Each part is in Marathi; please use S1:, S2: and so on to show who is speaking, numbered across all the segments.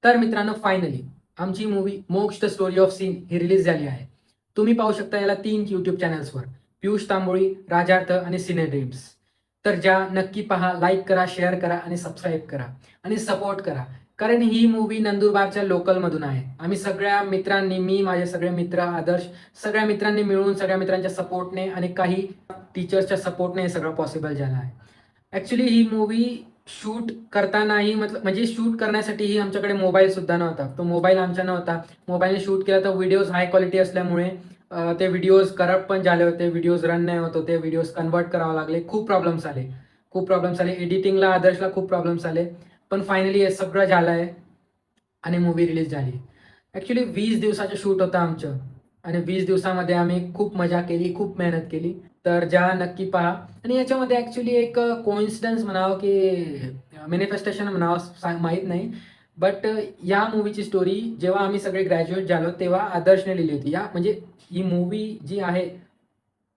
S1: तर मित्रांनो, फायनली आमची movie Moksha the story of scene ही रिलीज झाली आहे. तुम्ही पाहू शकता याला 3 यूट्यूब चॅनल्सवर, पियुष तांबोळी, राजार्थ आणि सिने ड्रीम्स. तर ज्या नक्की पहा, लाईक करा, शेअर करा आणि सबस्क्राईब करा आणि सपोर्ट करा. कारण ही मूवी नंदुरबारच्या लोकलमधून आहे. आम्ही सगळ्या मित्रांनी, मी, माझे सगळे मित्र, आदर्श, सगळ्या मित्रांनी मिळून, सगळ्या मित्रांच्या सपोर्टने आणि काही टीचर्सच्या सपोर्टने हे सगळं पॉसिबल झालं आहे. ॲक्च्युली ही मूवी शूट करतानाही म्हणजे शूट करण्यासाठीही आमच्याकडे मोबाईल सुद्धा नव्हता. तो मोबाईल आमचा नव्हता. मोबाईलने शूट केला तर व्हिडिओज हाय क्वालिटी असल्यामुळे ते व्हिडिओज करप्ट पण झाले होते. व्हिडिओज रन नाही होत होते. व्हिडिओज कन्व्हर्ट करावे लागले. खूप प्रॉब्लेम्स आले. खूप प्रॉब्लेम्स आले. एडिटिंगला आदर्शला खूप प्रॉब्लेम्स आले. पण फायनली हे सगळं झालं आहे आणि मूवी रिलीज झाली. ॲक्च्युली 20 दिवसाचं शूट होतं आमचं आणि 20 दिवसामध्ये आम्ही खूप मजा केली, खूप मेहनत केली. तर ज्या नक्की पहा. आणि याच्यामध्ये ॲक्च्युली एक कोइन्सिडन्स म्हणावं की मॅनिफेस्टेशन म्हणावं माहीत नाही. बट या मूवीची स्टोरी जेव्हा आम्ही सगळे ग्रॅज्युएट झालो तेव्हा आदर्शने लिहिली होती. म्हणजे ही मूवी जी आहे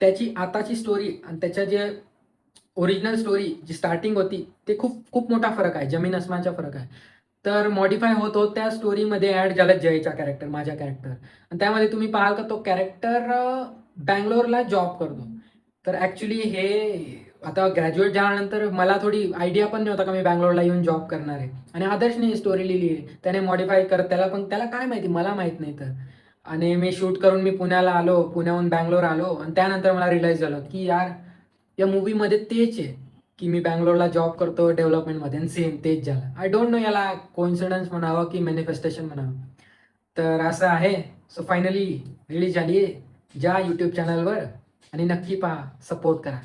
S1: त्याची आताची स्टोरी आणि त्याच्या जे ओरिजिनल स्टोरी जी स्टार्टिंग होती ते खूप खूप मोठा फरक आहे. जमीन अस्मानचा फरक आहे. तर मॉडिफाय होत होत त्या स्टोरीमध्ये ॲड झालं जयचा कॅरेक्टर, माझा कॅरेक्टर. आणि त्यामध्ये तुम्ही पाहाल का तो कॅरेक्टर बँगलोरला जॉब करतो. तर ॲक्च्युली हे आता ग्रॅज्युएट झाल्यानंतर मला थोडी आयडिया पण नव्हता का मी बँगलोरला येऊन जॉब करणार आहे. आणि आदर्शने ही स्टोरी लिहिली आहे. त्याने मॉडिफाय करत त्याला काय माहिती, मला माहीत नाही तर. आणि मी शूट करून मी पुण्याला आलो, पुण्याहून बँगलोर आलो आणि त्यानंतर मला रिअलाईज झालं की यार या मूव्हीमध्ये तेच आहे. की मी बँगलोरला जॉब करतो डेव्हलपमेंटमध्ये आणि सेम तेच झालं. आय डोंट नो याला कोइन्सिडन्स म्हणावं की मॅनिफेस्टेशन म्हणावं. तर असं आहे. सो फायनली रिलीज झाली आहे. ज्या यूट्यूब चॅनलवर आणि नक्की पहा, सपोर्ट करा.